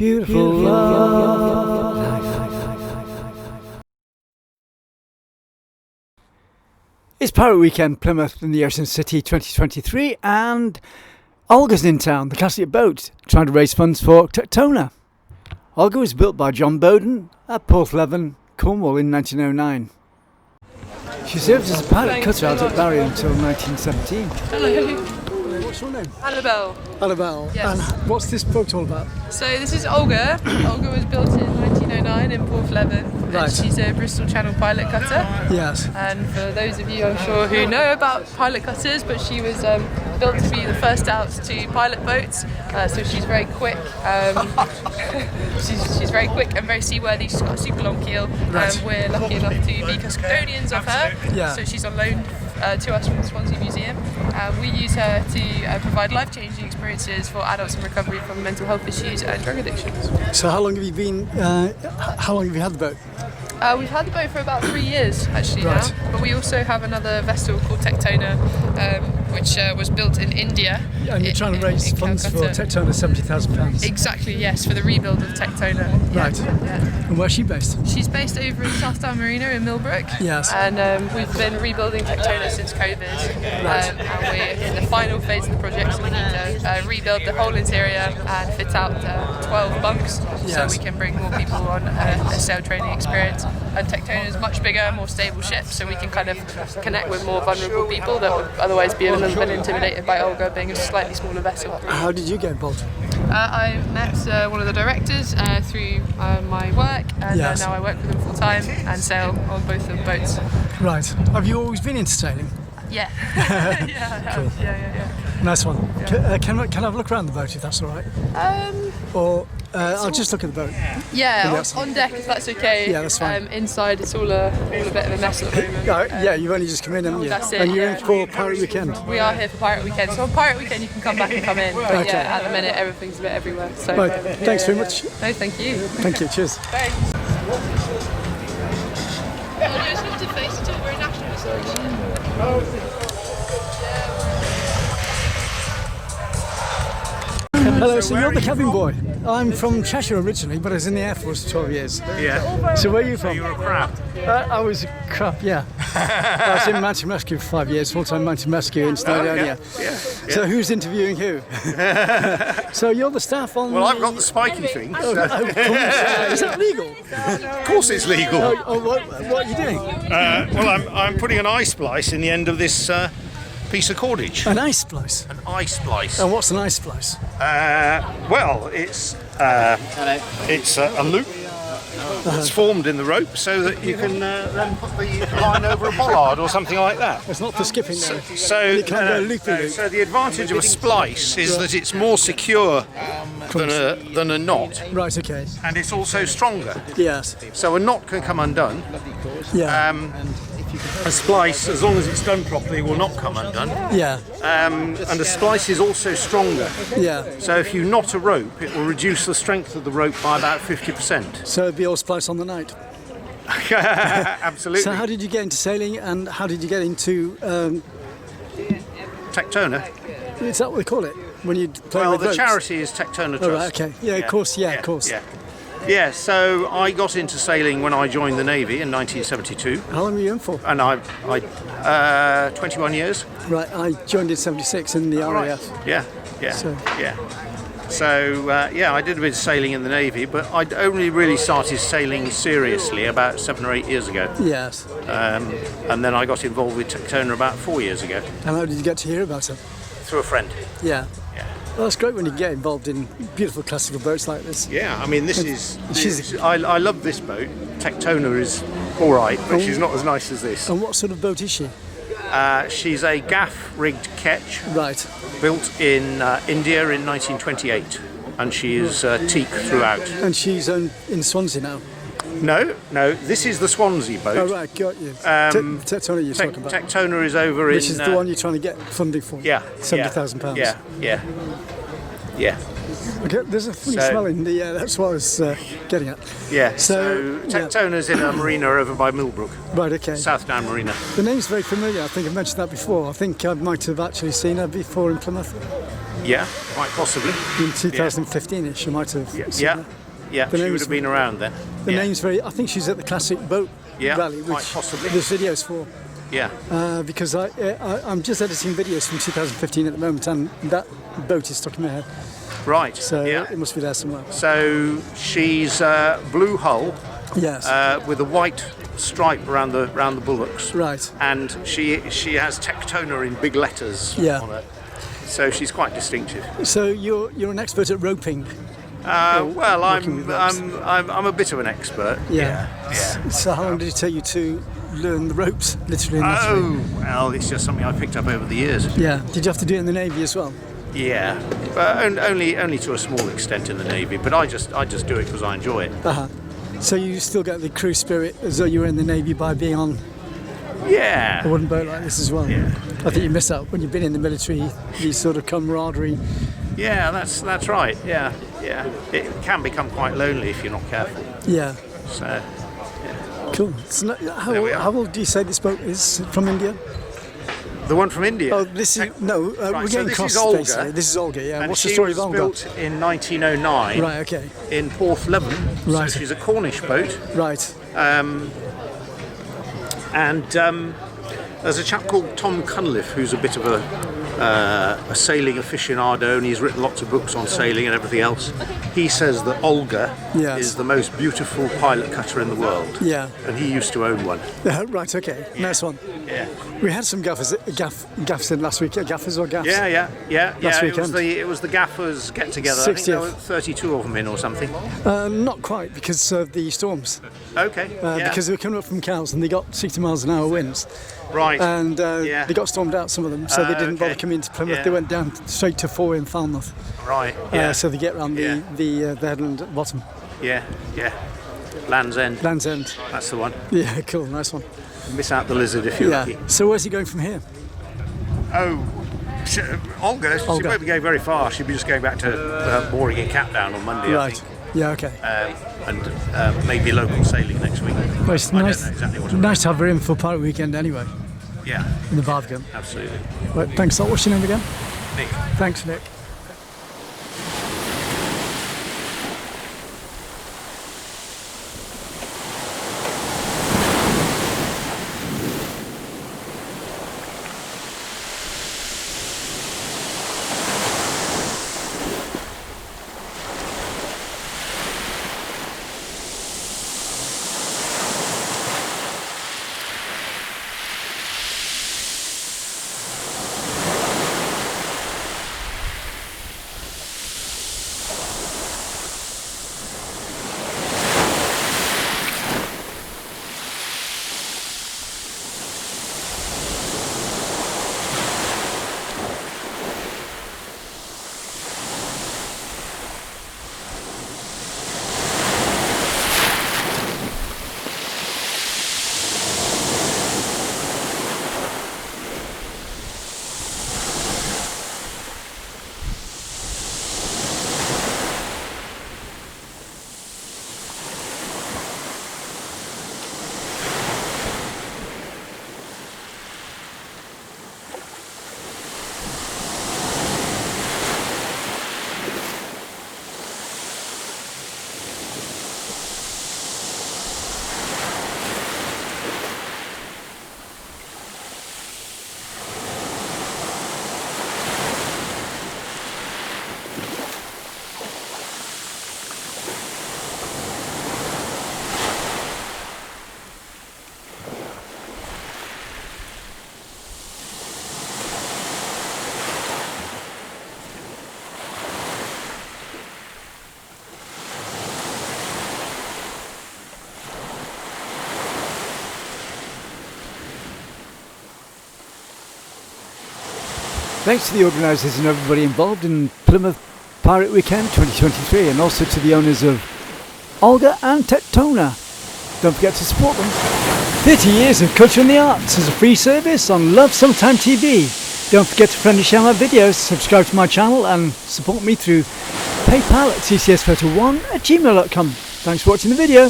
Beautiful love. It's Pirate Weekend, Plymouth in the Ocean City 2023, and Olga's in town, the classic boat, trying to raise funds for Tectona. Olga was built by John Bowden of Porthleven, Cornwall in 1909. She served as a pilot cutter out at Barry until 1917. Hello. What's your name? Annabelle. Annabelle. Yes. And what's this boat all about? So this is Olga. Olga was built in 1909 in Porthleven. Right. And she's a Bristol Channel pilot cutter. Yes. And for those of you, I'm sure, who know about pilot cutters, but she was built to be the first out to pilot boats. So she's very quick. She's very quick and very seaworthy. She's got a super long keel. Right. We're lucky enough to be custodians of her. Yeah. So she's on loan to us from the Swansea Museum. We use her to provide life-changing experiences for adults in recovery from mental health issues and drug addictions. So how long have you been? How long have you had the boat? We've had the boat for about 3 years actually Right. now, but we also have another vessel called Tectone, which was built in India. And you're trying to raise in funds for Calcutta. Tectona, £70,000. Exactly, yes, for the rebuild of Tectone. Yeah, Right. yeah. And where's she based? She's based over in Southdown Marina in Millbrook. Yes. And we've been rebuilding Tectone since COVID. And we're in the final phase of the project, so we need to rebuild the whole interior and fit out 12 bunks Yes. so we can bring more people on a sail training experience. And Tectone is much bigger, more stable ship, so we can kind of connect with more vulnerable people that would otherwise be a little bit intimidated by Olga being a slightly smaller vessel. How did you get involved? I met one of the directors through my work, and Yes. now I work with them full time and sail on both of the boats. Right. Have you always been into sailing? Yeah. Yeah, I have. Yeah. Nice one. Can I have a look around the boat if that's all right? Or I'll just look at the boat. Yeah, on deck if that's okay. Yeah, that's fine. Inside it's all a bit of a mess at the moment. Yeah, you've only just come in, haven't you? That's it, And you're yeah. in for Pirate Weekend. We are here for Pirate Weekend. So on Pirate Weekend you can come back and come in. But Okay. yeah, at the minute everything's a bit everywhere. So Right. Thanks very much. No, thank you. Thank you. Cheers. Thanks. It's not to face it, we're a national station. Hello, so you're the cabin boy. I'm from Cheshire originally, but I was in the Air Force for 12 years. Yeah. So where are you from? You were a crab. I was a crap, yeah. I was in mountain rescue for 5 years, full-time mountain rescue in Snowdonia. Yeah. So who's interviewing who? So you're the staff on Well, I've got the spiky thing. So. Of course. Is that legal? Of course it's legal. What are you doing? Well, I'm putting an eye splice in the end of this piece of cordage. An ice splice. An eye splice. And what's an ice splice? Well, it's a loop that's formed in the rope so that you can then put the line over a bollard or something like that. It's not for skipping though. So, You can't go loopy-loop. so the advantage of a splice is that it's more secure than a knot, Right, okay. and it's also stronger. Yes. So a knot can come undone. Yeah. A splice, as long as it's done properly, will not come undone. Yeah. And a splice is also stronger. Yeah. So if you knot a rope, it will reduce the strength of the rope by about 50%. So it'd be all splice on the night. Absolutely. So how did you get into sailing and how did you get into Tectona. is that what they call it? When you play Well, with the ropes? charity is Tectona Trust. Oh, right, okay. Yeah, of course, of course. Yeah, so I got into sailing when I joined the Navy in 1972, How long were you in for? and I 21 years. Right, I joined in 76 in the RAF. Yeah. So I did a bit of sailing in the Navy, but I'd only really started sailing seriously about 7 or 8 years ago. Yes. And then I got involved with Tectona about 4 years ago And how did you get to hear about it? through a friend. Yeah. Yeah. Well, it's great when you get involved in beautiful classical boats like this. Yeah, I mean, this is. she's- I love this boat. Tectona is all right, but she's not as nice as this. And what sort of boat is she? She's a gaff-rigged ketch Right. built in India in 1928, and she is teak throughout. And she's in Swansea now. No, this is the Swansea boat. Oh, right, got you. Tectona you're talking about. Tectona is over in. Which is the one you're trying to get funding for. Yeah. £70,000. Yeah. Okay, there's a funny So- smell in the air, that's what I was getting at. Yeah. So, So Tectona's in a marina over by Millbrook, Right, okay. Southdown Marina. The name's very familiar, I think I've mentioned that before. I think I might have actually seen her before in Plymouth. Yeah, quite possibly. In 2015ish, you might have seen Yeah, her. yeah. The She name's- would have been around then. The Yeah. name's very. I think she's at the Classic Boat Yeah, Rally, quite which possibly. there's videos for. Yeah. Because I'm just editing videos from 2015 at the moment, and that boat is stuck in my head. Right. So yeah. it must be there somewhere. So she's blue hull Yes. with a white stripe around the bulwarks. Right. And she has Tectone in big letters Yeah. on her. So she's quite distinctive. So you're an expert at roping. Well, working with ropes. I'm a bit of an expert. Yeah. So how long did it take you to learn the ropes, literally and literally? Oh, well, it's just something I picked up over the years. Yeah. Did you have to do it in the Navy as well? Yeah, but only to a small extent in the Navy. But I just do it because I enjoy it. Uh-huh. So you still get the crew spirit as though you were in the Navy by being on a Yeah. wooden boat like this as well? Yeah. I think you miss out when you've been in the military, the sort of camaraderie. Yeah, that's right. Yeah, yeah. It can become quite lonely if you're not careful. Yeah. So Cool. So There we are. how old do you say this boat is from India? the one from India. Oh, this is we're so getting this cross is Olga. basically. This is Olga. Yeah. And What's she the story was of Olga? built in 1909 Right. Okay. in Porthleven. Right. So she's a Cornish boat. Right. And there's a chap called Tom Cunliffe who's a bit of a sailing aficionado, and he's written lots of books on sailing and everything else. He says that Olga Yes. is the most beautiful pilot cutter in the world. Yeah. And he used to own one. Right. Okay. Nice one. Yeah. We had some gaffers in last week. Gaffers or gaffs? Yeah. Last It was weekend. it was the gaffers get together. I think 60th. there were 32 of them in or something. Not quite because of the storms. Okay. Because they were coming up from Cowes and they got 60 miles an hour winds. right. And Yeah. they got stormed out, some of them, so they didn't bother okay. coming into Plymouth. Yeah. They went down straight to Foy in Falmouth. right. Yeah. So they get around Yeah. the headland at the bottom. Yeah. Land's End. Land's End. That's the one. Yeah, cool, nice one. Miss out the lizard if you're Yeah. lucky. So where's he going from here? Oh, Olga, she Olga. won't be going very far. She'll be just going back to mooring in Capdown on Monday, I Right. think. Yeah, okay. And maybe local sailing next week. Well, it's I don't nice, know exactly what. nice to have her in for Pirate Weekend anyway, Yeah, in the Barbican. absolutely. Right, thanks a lot. What's your name again? Nick. Thanks, Nick. Thanks to the organisers and everybody involved in Plymouth Pirate Weekend 2023, and also to the owners of Olga and Tectone. Don't forget to support them. 30 years of culture and the arts as a free service on Love Sometime TV. Don't forget to friendly share my videos, subscribe to my channel and support me through PayPal at tcsphoto1@gmail.com. Thanks for watching the video.